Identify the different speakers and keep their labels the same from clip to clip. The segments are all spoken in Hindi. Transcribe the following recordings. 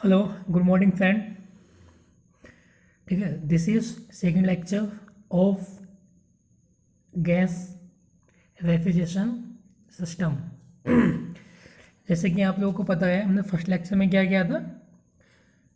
Speaker 1: Hello, good morning friend. ठीक है, this is second lecture of gas refrigeration system. जैसे कि आप लोगों को पता है, हमने फर्स्ट लेक्चर में क्या किया था।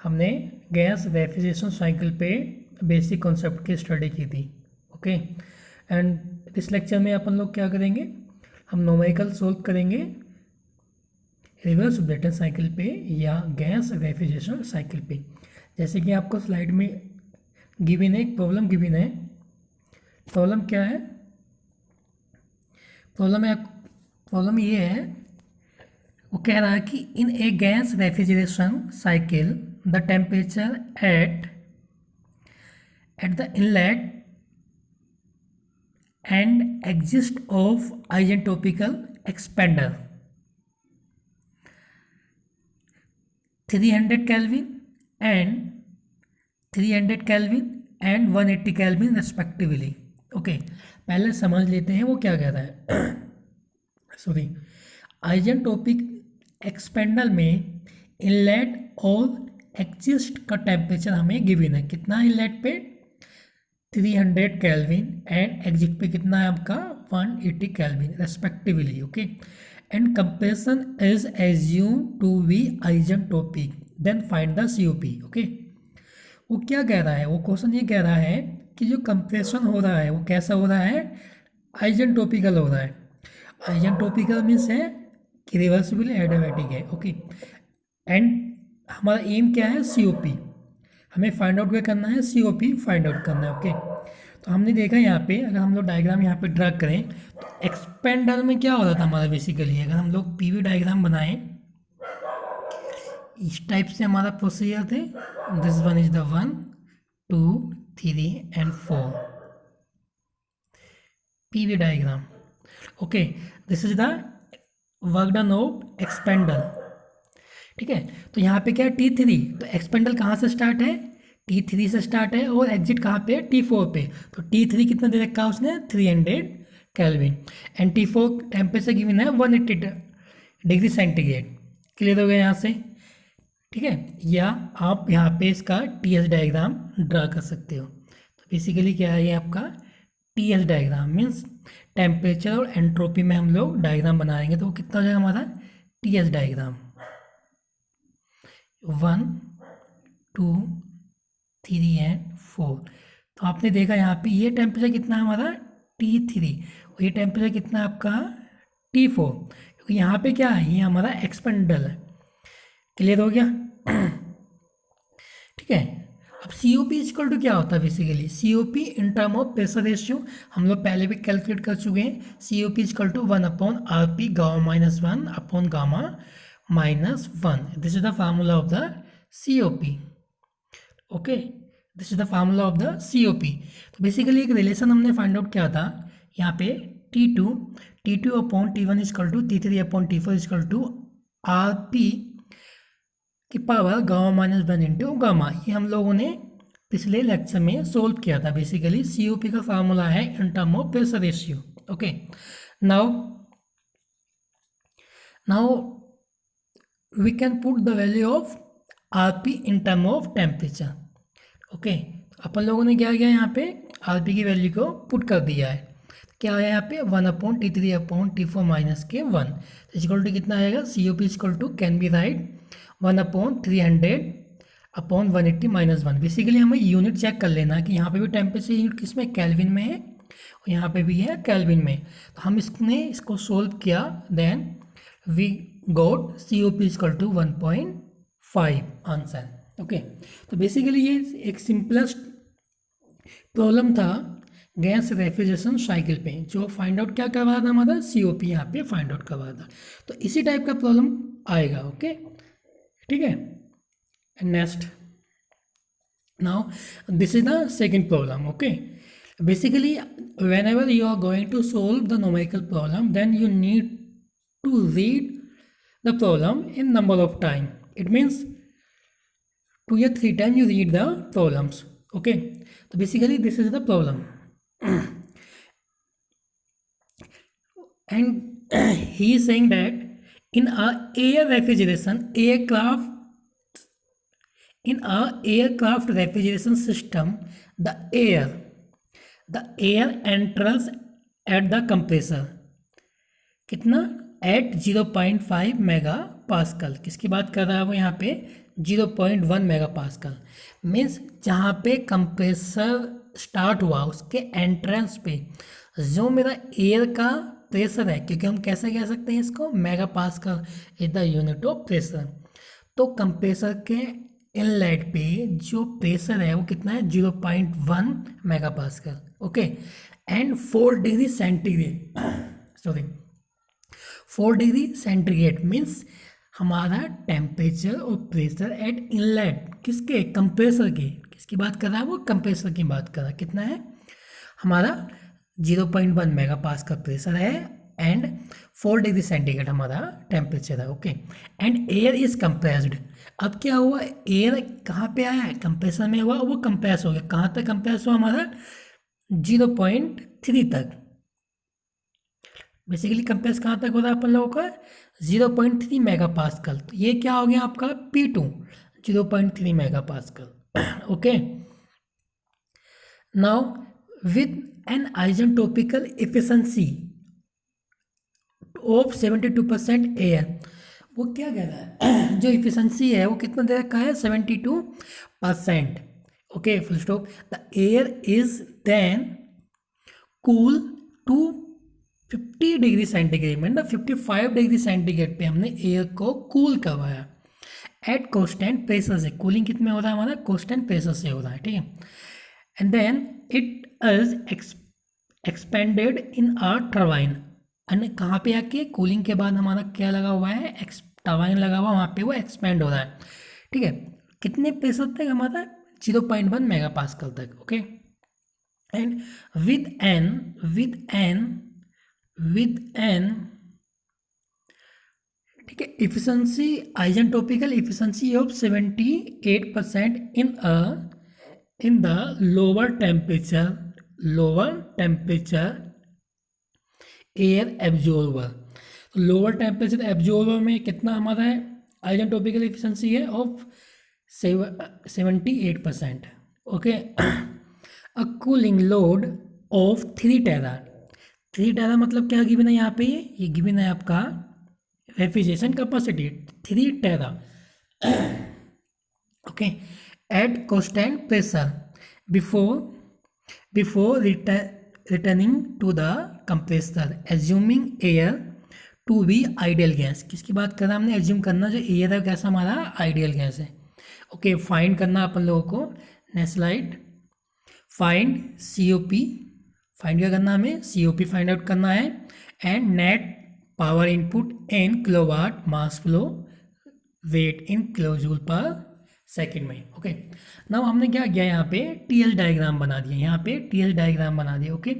Speaker 1: हमने गैस रेफ्रिजरेशन साइकिल पे बेसिक कॉन्सेप्ट की स्टडी की थी। ओके, एंड इस लेक्चर में अपन लोग क्या करेंगे, हम न्यूमेरिकल सोल्व करेंगे रिवर्स ब्रेटन साइकिल पे या गैस रेफ्रिजरेशन साइकिल पे। जैसे कि आपको स्लाइड में गिवन है, एक प्रॉब्लम गिवन है। प्रॉब्लम क्या है? प्रॉब्लम ये है, वो कह रहा है कि in a gas refrigeration cycle the temperature at the inlet and exist of isentropical expander 300 Kelvin and 300 Kelvin and 180 Kelvin respectively. Okay, पहले समझ लेते हैं वो क्या कह रहा है। सॉरी, आइजेंटोपिक एक्सपेंडर में इनलेट और एग्जिस्ट का टेम्परेचर हमें गिवन है। कितना इनलेट पे 300 केल्विन एंड एग्जिट पे कितना है आपका 180 kelvin respectively. Okay, and compression is assume to be isentropic, then find the COP. Okay, वो क्या कह रहा है, वो क्वेश्चन ये कह रहा है कि जो कंप्रेशन हो रहा है वो कैसा हो रहा है, आइजेंटोपिकल हो रहा है। आइजेंटोपिकल मीन्स है कि रिवर्सिबल एडियाबैटिक है। ओके, एंड हमारा एम क्या है, सीओपी। हमें फाइंड आउट क्या करना है, सीओपी फाइंड आउट करना है। ओके, तो हमने देखा यहाँ पे, अगर हम लोग डायग्राम यहाँ पे ड्रा करें तो एक्सपेंडर में क्या हो रहा था हमारा बेसिकली, अगर हम लोग पीवी डायग्राम बनाएं इस टाइप से हमारा प्रोसीजर थे। This one is the 1 2 3 and 4 PV diagram. Okay, this is the work done of expander. ठीक है, तो यहाँ पे क्या है T3, तो एक्सपेंडल कहाँ से स्टार्ट है, T3 से स्टार्ट है और एग्जिट कहाँ पे है, T4 पे। तो T3 कितना दे रखा है उसने 300 kelvin and T4 temperature given है 180 डिग्री सेंटीग्रेड। क्लियर हो गया यहाँ से? ठीक है, या आप यहाँ पे इसका TS डायग्राम ड्रा कर सकते हो। तो बेसिकली क्या है ये आपका TS डायग्राम मीन्स टेम्परेचर और एंट्रोपी में हम लोग डायग्राम बनाएंगे, तो वो कितना हो जाएगा हमारा TS डायग्राम 1 2 3 एंड 4। तो आपने देखा यहाँ पे ये टेम्परेचर कितना है हमारा T3 और ये टेम्परेचर कितना है आपका T4, क्योंकि यहाँ पे क्या है, ये हमारा एक्सपेंडल है। क्लियर हो गया? ठीक है, अब C O P equal to क्या होता है basically, C O P in term of pressure ratio हम लोग पहले भी कैलकुलेट कर चुके हैं। C O P equal to 1/RP gamma minus 1 gamma minus 1। This is the formula of the C O P. Okay, this is the formula of the C O P. तो बेसिकली एक रिलेशन हमने फाइंड आउट किया था यहाँ पे T2/T1 equal to T3/T4 equal to RP की power gamma minus 1 into gamma. ये हम लोगों ने पिछले लेक्चर में सोल्व किया था। बेसिकली सीओपी का फार्मूला है in term of pressure ratio. Okay, now now we can put the value of RP in term of temperature. Okay, अपन लोगों ने क्या किया, यहाँ पे आरपी की वैल्यू को पुट कर दिया है। क्या आया यहाँ पे 1/T3/T4 माइनस के 1 इक्वल टू कितना आएगा, C O P equal to can be right 1/300/180 minus 1। Basically हमें यूनिट चेक कर लेना कि यहाँ पे भी टेम्परेचर यूनिट किस में, कैल्विन में है और यहाँ पे भी है कैल्विन में। तो हम इसको सोल्व किया, then we got C O P equal to 1.5 answer. Okay, तो बेसिकली ये एक सिंपलेस्ट प्रॉब्लम था गैस रेफ्रिजरेशन साइकिल पे, जो फाइंड आउट क्या करवा रहा था हमारा सीओपी यहाँ पे फाइंड आउट करवा रहा था। तो इसी टाइप का प्रॉब्लम आएगा। ओके, ठीक है, next now this is the second problem. Okay, basically whenever you are going to solve the numerical problem, then you need to read the problem in number of time. It means 2 or 3 times you read the problems. Okay, so basically this is the problem. And he is saying that in a air refrigeration aircraft in a aircraft refrigeration system the air enters at the compressor, कितना, एट 0.5 मेगा पास्कल। किसकी बात कर रहा है वो यहाँ पे, 0.1 मेगा पास्कल। मीन्स जहाँ पे कंप्रेसर स्टार्ट हुआ उसके एंट्रेंस पे जो मेरा एयर का प्रेशर है, क्योंकि हम कैसे कह सकते हैं इसको, mega pascal is the unit of pressure. तो कंप्रेसर के इनलेट पे जो प्रेशर है वो कितना है, 0.1 mega pascal. Okay, and 4 degree centigrade sorry 4 degree centigrade means हमारा टेम्परेचर और प्रेशर एट इनलेट, किसके, कंप्रेसर के, किसकी बात कर रहा है वो, कंप्रेसर की बात कर रहा है। कितना है हमारा, 0.1 मेगा पास का प्रेशर है एंड 4 डिग्री सेंटीग्रेड हमारा टेम्परेचर है। Okay, and air is compressed. अब क्या हुआ, एयर कहाँ पे आया है, कंप्रेसर में हुआ, वो कंप्रेस हो गया। कहाँ तक कंप्रेस हुआ हमारा, 0.3 तक। बेसिकली कंप्रेस कहाँ तक हो रहा है अपन लोगों का, 0.3 मेगा पास्कल। तो ये क्या हो गया आपका P2, 0.3 mega pascal. Okay, now with an isentropical efficiency of 72% air, वो क्या कह रहा है जो इफिशिएंसी है वो कितना दे रखा है, 72%। Okay, full stop. The air is then cool to 50 degree centigrade, मतलब 55 डिग्री सेंटीग्रेड पे हमने एयर को कूल करवाया एट कांस्टेंट प्रेशर से। कूलिंग कितने हो रहा है हमारा, कांस्टेंट प्रेशर से हो रहा है, ठीक है। And then it is expanded in a turbine, अन्य कहाँ पे आके, कूलिंग के बाद हमारा क्या लगा हुआ है, टरबाइन लगा हुआ, वहाँ पे वो एक्सपेंड हो रहा है, ठीक है। कितने प्रेशर तक हमारा, 0.1 मेगा पास्कल तक। ओके, एंड विद एन ठीक है efficiency, isentropical efficiency of 78% in the lower temperature air absorber. Lower temperature absorber में कितना हमारा है, आइजेंट्रोपिकल इफिशिएंसी है of 78%। Okay, a cooling load of 3 tera. 3 tera मतलब क्या गिवन है यहाँ पे, ये गिवन है आपका रेफ्रिजरेशन कैपेसिटी 3 टेरा। Okay, at constant pressure before returning to the compressor assuming air to be ideal gas. किसकी बात कर रहा है हमने, एज्यूम करना जो एयर है गैस हमारा आइडियल गैस है। ओके, फाइंड करना अपन लोगों को, next slide. Find COP, find क्या करना हमें, COP फाइंड आउट करना है and net power input in kilowatt mass flow rate in kilojoule पर सेकेंड में। ओके, नाउ हमने क्या किया, यहाँ पे TL डायग्राम बना दिया, यहाँ पे TL डायग्राम बना दिया। ओके,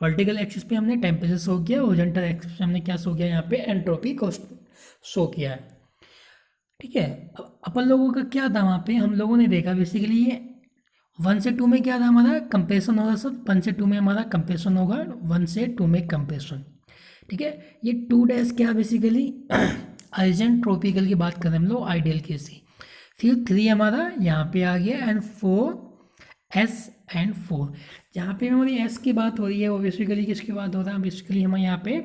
Speaker 1: वर्टिकल एक्सिस पे हमने टेम्परेचर शो किया, हॉरिजॉन्टल एक्सिस पे हमने क्या शो किया, यहाँ पे एंट्रोपी को शो किया है, ठीक है। अब अपन लोगों का क्या था वहाँ पे, हम लोगों ने देखा बेसिकली ये 1 से 2 में क्या था हमारा, कंप्रेशन होगा सब, 1 से 2 में हमारा कंप्रेशन होगा, 1 से 2 में कंप्रेशन, ठीक है। ये 2 डैश क्या बेसिकली आइजेंट्रोपिकल की बात कर रहे हैं हम लोग, आइडियल केस की। फिर 3 हमारा यहाँ पे आ गया एंड 4 S एंड 4, जहाँ पे हमारी S की बात हो रही है वो बेसिकली किसकी बात हो रहा है, बेसिकली हमें यहाँ पे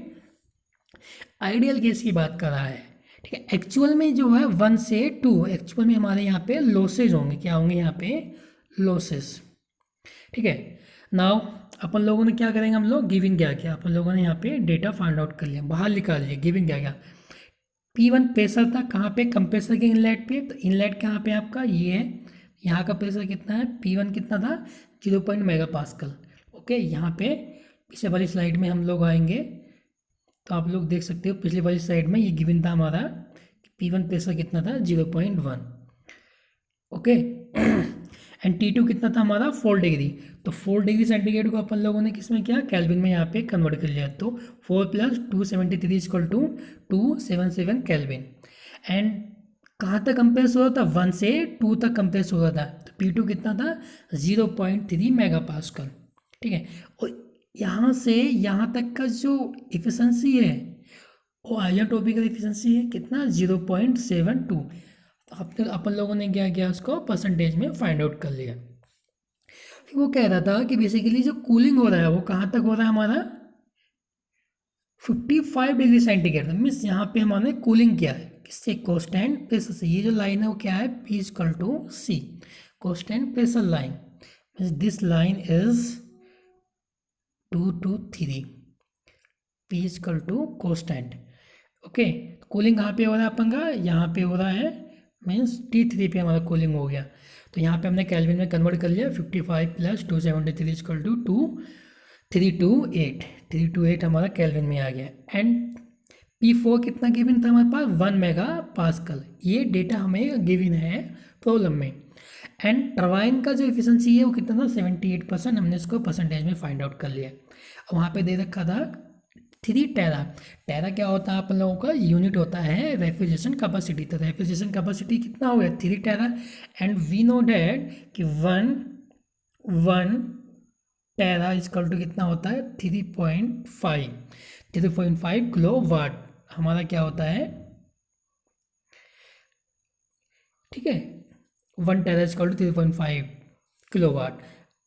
Speaker 1: आइडियल केस की बात कर रहा है, ठीक है। एक्चुअल में जो है 1 से 2 एक्चुअल में हमारे यहाँ पे लॉसेज होंगे, क्या होंगे यहाँ पे, लॉसेस, ठीक है। नाउ अपन लोगों ने क्या करेंगे, हम लोग गिविंग क्या किया, अपन लोगों ने यहाँ पे डेटा फाइंड आउट कर लिया, बाहर निकाल लिया, गिविंग क्या क्या, P1 प्रेशर था कहाँ पे, कंप्रेसर के इनलेट पे। तो इनलेट कहाँ पे आपका, ये है, यहाँ का प्रेशर कितना है, P1 कितना था, 0 मेगा पास्कल। ओके, यहाँ पे पीछे वाली स्लाइड में हम लोग आएंगे तो आप लोग देख सकते हो, पिछली वाली स्लाइड में ये गिवन था हमारा P1 प्रेशर कितना था, 0.1। ओके, एंड T2 कितना था हमारा, 4 डिग्री। तो 4 डिग्री सेंटीग्रेड को अपन लोगों ने किस में किया, कैल्विन में यहाँ पे कन्वर्ट कर लिया। तो 4 + 273 इक्वल टू 277 कैल्विन। एंड कहाँ तक कंप्रेस हो रहा था, 1 से 2 तक कंप्रेस हो रहा था। तो P2 कितना था, 0.3 मेगा पास्कल, ठीक है। और यहाँ से यहाँ तक का जो इफिशिएंसी है वो आइजेंट्रोपिकल इफिशिएंसी है कितना, 0.72। तो अपन लोगों ने क्या किया, उसको परसेंटेज में फाइंड आउट कर लिया। फिर वो कह रहा था कि बेसिकली जो कूलिंग हो रहा है वो कहाँ तक हो रहा है हमारा, 55 डिग्री सेंटीग्रेड। मीन्स यहाँ पे हमने कूलिंग किया है किससे, कांस्टेंट प्रेशर से। ये जो लाइन है वो क्या है, P equal to C, constant pressure line. Means this line is 2 to 3, P equal to constant. Okay, cooling कहाँ पे हो रहा है अपन का, यहाँ पे हो रहा है। मीन्स T3 पे हमारा कूलिंग हो गया। तो यहाँ पे हमने केल्विन में कन्वर्ट कर लिया, 55 प्लस 273 इक्वल टू 328 हमारा केल्विन में आ गया। एंड P4 कितना गिवन था हमारे पास, 1 मेगा पास्कल। ये डेटा हमें गिवन है प्रॉब्लम में। एंड टरबाइन का जो एफिशिएंसी है वो कितना था, 78%। हमने इसको परसेंटेज में फाइंड आउट कर लिया। और वहाँ पे दे रखा था 3 टेरा। टेरा क्या होता है अपन लोगों का, यूनिट होता है रेफ्रिजरेशन कैपेसिटी। तो रेफ्रिजरेशन कैपेसिटी कितना हो गया, 3 टेरा। एंड वी नो डैट कि वन टेरा इक्वल टू कितना होता है, 3.5 किलो वाट हमारा क्या होता है, ठीक है। 1 tera equal to 3.5 kilo watt.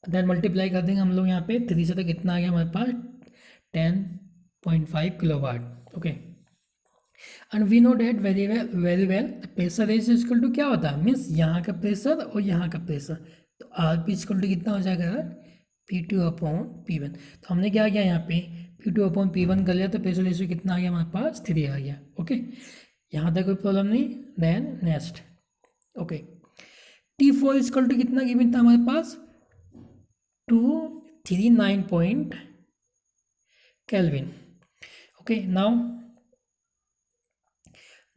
Speaker 1: Then multiply कर देंगे हम लोग यहाँ पे 3 से, तो कितना आ गया हमारे पास, 10.5 kilo watt. Okay, and we know that very well pressure ratio equal to क्या होता है, मीन्स यहाँ का प्रेशर और यहाँ का प्रेशर। तो आर पी इक्वल टू कितना हो जाएगा, P2 अपॉन P1। तो हमने क्या किया यहाँ पे, P2 अपॉन P1 कर लिया, तो प्रेशर रेशियो कितना आ गया हमारे पास, 3 आ गया। ओके, यहाँ तक कोई प्रॉब्लम नहीं। Then next, okay, T4 equal to कितना गिवन था हमारे पास, 239 point kelvin. Okay,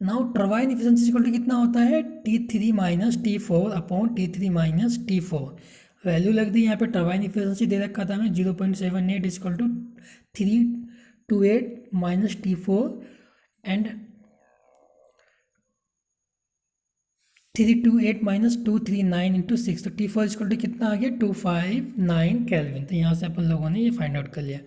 Speaker 1: now turbine efficiency equal to कितना होता है, T3 minus T4 upon T3 minus T4। Value लग दी यहाँ पे, टरबाइन इफिशिएंसी दे रखा था हमें 0.78 equal to 328 minus T4 and 328 minus 239 into 6। तो T4 इक्वल टू कितना आ गया, 259 केल्विन। तो यहाँ से अपन लोगों ने ये फाइंड आउट कर लिया।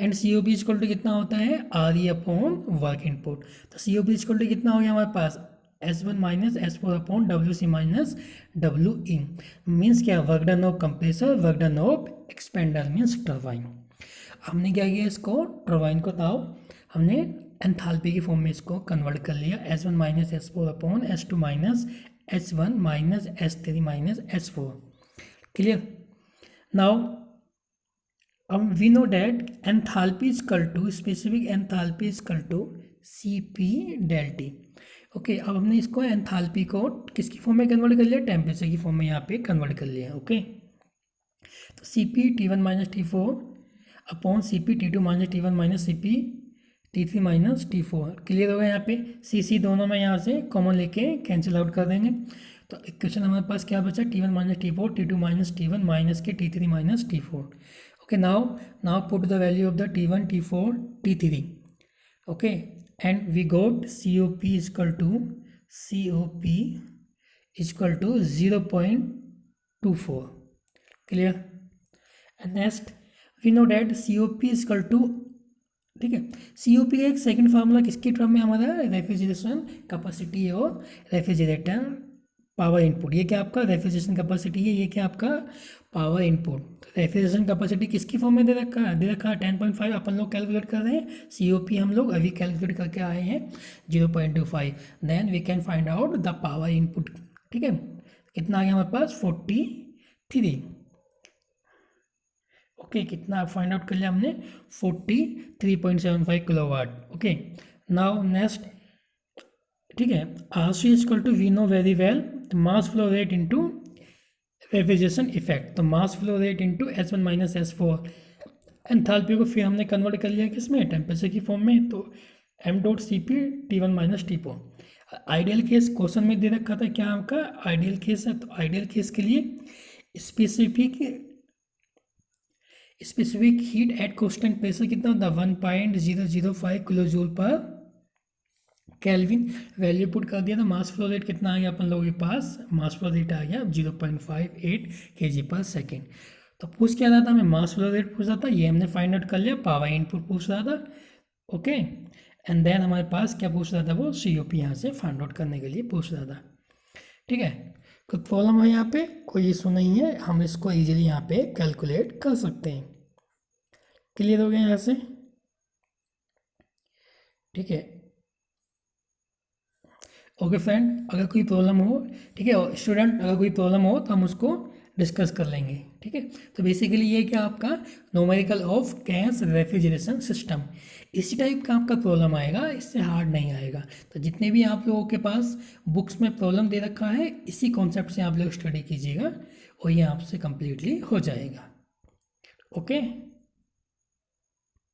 Speaker 1: एंड COP इक्वल टू कितना होता है, RE अपॉन वर्क इनपुट। तो COP इक्वल टू कितना हो गया हमारे पास, S1 minus S4 upon WC minus WE। Means क्या, work done of compressor, work done of expander means turbine. हमने क्या किया, इसको टरबाइन को ताऊ हमने एंथैल्पी की फॉर्म में इसको कन्वर्ट कर लिया, S1 minus S4 upon S2 minus S1 minus S3 minus S4। Clear. Now अब we know that enthalpy equal to, specific enthalpy equal to CP del T। Okay, अब हमने इसको एंथैल्पी को किसकी फॉर्म में कन्वर्ट कर लिया, टेम्परेचर की फॉर्म में यहाँ पे कन्वर्ट कर लिया। ओके, तो CP T1 minus T4 upon CP T2 minus T1 minus CP T3 minus T4। Clear हो गया। यहाँ पे CC दोनों में यहाँ से कॉमन लेके कैंसिल आउट कर देंगे। तो इक्वेशन हमारे पास क्या बचा, T1 minus T4 T2 minus T1 minus के T3 minus T4। Okay, now put the value of the T1 T4 T3। Okay, and we got COP equal to 0.24। Clear. And next we know that COP equal to, ठीक है, COP का एक सेकंड फार्मूला किसके टर्म में हमारा, रेफ्रिजरेशन कैपेसिटी और रेफ्रिजरेटर पावर इनपुट। ये क्या आपका रेफ्रिजरेशन कैपेसिटी है, ये क्या आपका पावर इनपुट। रेफ्रिजरेशन कैपेसिटी किसकी फॉर्म में दे रखा है, 10.5। अपन लोग कैलकुलेट कर रहे हैं, COP हम लोग अभी कैलकुलेट करके आए हैं 0.25। Then we can find out the power input. ठीक है, कितना आ गया हमारे पास, 43। ओके, कितना फाइंड आउट कर लिया हमने, 43.75 किलोवाट। ओके, नाउ नेक्स्ट, ठीक है, RC equal to we know very well mass flow rate into refrigeration effect. तो mass flow rate into S1 minus S4। Enthalpy को फिर हमने कन्वर्ट कर लिया किसमें, टेम्परेचर की फॉर्म में। तो m.Cp T1 minus T4। Ideal case question में दे रखा था क्या आपका, आइडियल केस है। तो आइडियल केस के लिए specific heat at constant pressure कितना होता है, 1.005 किलो जूल पर केल्विन। वैल्यू पुट कर दिया, तो मास फ्लो रेट कितना आ गया अपन लोगों के पास, मास फ्लो रेट आ गया 0.58 kg पर सेकेंड। तो पूछ क्या रहा था हमें, मास फ्लो रेट पूछ रहा था, ये हमने फाइंड आउट कर लिया। पावर इनपुट पूछ रहा था। ओके, एंड देन हमारे पास क्या पूछ रहा था, वो COP यहाँ से फाइंड आउट करने के लिए पूछ रहा था। ठीक है, कोई प्रॉब्लम है यहाँ पे, कोई इशू नहीं है, हम इसको इजीली यहाँ पे कैलकुलेट कर सकते हैं। क्लियर हो गया यहाँ से? ठीक है, ओके फ्रेंड, अगर कोई प्रॉब्लम हो, ठीक है स्टूडेंट, अगर कोई प्रॉब्लम हो तो हम उसको डिस्कस कर लेंगे। ठीक है, तो बेसिकली ये क्या आपका numerical of gas refrigeration system, इसी टाइप का आपका प्रॉब्लम आएगा, इससे हार्ड नहीं आएगा। तो जितने भी आप लोगों के पास बुक्स में प्रॉब्लम दे रखा है, इसी कॉन्सेप्ट से आप लोग स्टडी कीजिएगा और ये आपसे कम्प्लीटली हो जाएगा। ओके।